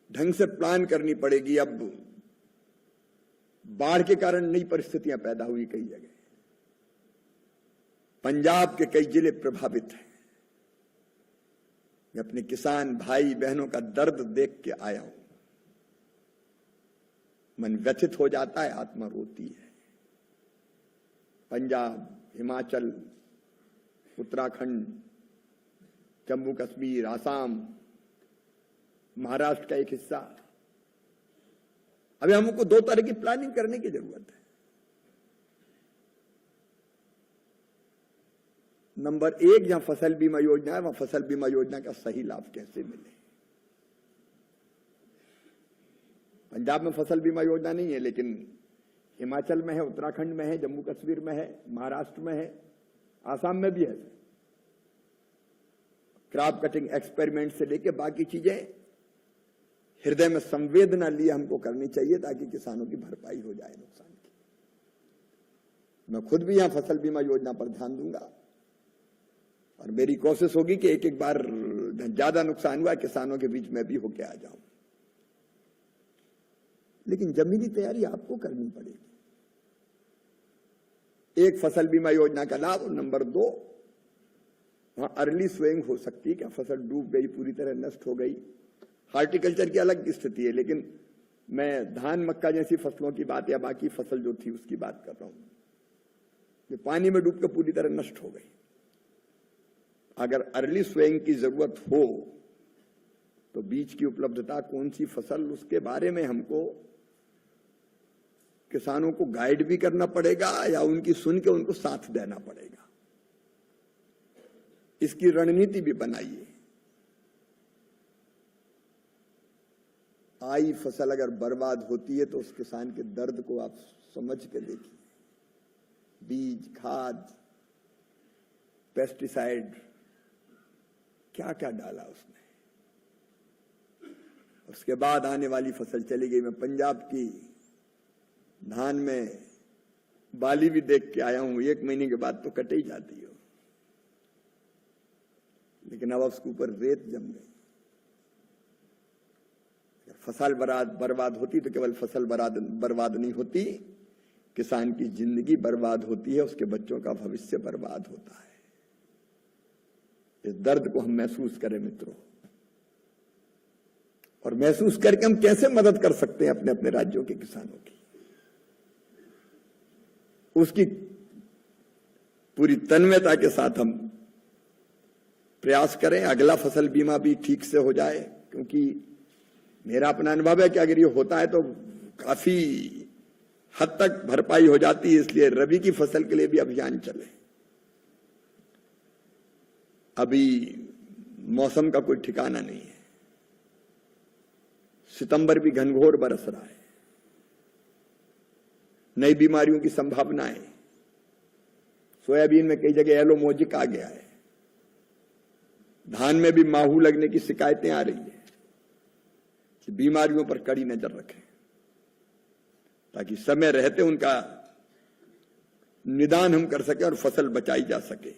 ढंग से प्लान करनी पड़ेगी। अब बाढ़ के कारण नई परिस्थितियां पैदा हुई कई जगह, पंजाब के कई जिले प्रभावित हैं। मैं अपने किसान भाई बहनों का दर्द देख के आया हूं, मन व्यथित हो जाता है, आत्मा रोती है। पंजाब, हिमाचल, उत्तराखंड, जम्मू कश्मीर, आसाम, महाराष्ट्र का एक हिस्सा, अभी हमको दो तरह की प्लानिंग करने की जरूरत है। नंबर एक, जहां फसल बीमा योजना है वहां फसल बीमा योजना का सही लाभ कैसे मिले। पंजाब में फसल बीमा योजना नहीं है, लेकिन हिमाचल में है, उत्तराखंड में है, जम्मू कश्मीर में है, महाराष्ट्र में है, आसाम में भी है। क्रॉप कटिंग एक्सपेरिमेंट से लेके बाकी चीजें हृदय में संवेदना लिए हमको करनी चाहिए, ताकि किसानों की भरपाई हो जाए नुकसान की। मैं खुद भी यहां फसल बीमा योजना पर ध्यान दूंगा और मेरी कोशिश होगी कि एक एक बार ज्यादा नुकसान हुआ किसानों के बीच में भी होके आ जाऊं। लेकिन जमीनी तैयारी आपको करनी पड़ेगी। एक, फसल बीमा योजना का लाभ, और नंबर दो, वहां अर्ली स्वेइंग हो सकती है। क्या फसल डूब गई, पूरी तरह नष्ट हो गई, हार्टिकल्चर की अलग स्थिति है, लेकिन मैं धान मक्का जैसी फसलों की बात या बाकी फसल जो थी उसकी बात कर रहा हूं, जो पानी में डूब कर पूरी तरह नष्ट हो गई। अगर अर्ली स्वेइंग की जरूरत हो तो बीज की उपलब्धता, कौन सी फसल, उसके बारे में हमको किसानों को गाइड भी करना पड़ेगा या उनकी सुन के उनको साथ देना पड़ेगा। इसकी रणनीति भी बनाइए। आई फसल अगर बर्बाद होती है तो उस किसान के दर्द को आप समझ के देखिए। बीज, खाद, पेस्टिसाइड, क्या क्या डाला उसने, उसके बाद आने वाली फसल चली गई। मैं पंजाब की धान में बाली भी देख के आया हूं, 1 महीने के बाद तो कट ही जाती हो, लेकिन अब उसके ऊपर रेत जम गई। फसल बर्बाद होती तो केवल फसल बर्बाद नहीं होती, किसान की जिंदगी बर्बाद होती है, उसके बच्चों का भविष्य बर्बाद होता है। इस दर्द को हम महसूस करें मित्रों, और महसूस करके हम कैसे मदद कर सकते हैं अपने अपने राज्यों के किसानों की, उसकी पूरी तन्मयता के साथ हम प्रयास करें। अगला फसल बीमा भी ठीक से हो जाए, क्योंकि मेरा अपना अनुभव है कि अगर ये होता है तो काफी हद तक भरपाई हो जाती है। इसलिए रबी की फसल के लिए भी अभियान चले। अभी मौसम का कोई ठिकाना नहीं है, सितंबर भी घनघोर बरस रहा है, नई बीमारियों की संभावनाएं, सोयाबीन में कई जगह येलो मोजिक आ गया है, धान में भी माहू लगने की शिकायतें आ रही है। कि बीमारियों पर कड़ी नजर रखें ताकि समय रहते उनका निदान हम कर सके और फसल बचाई जा सके।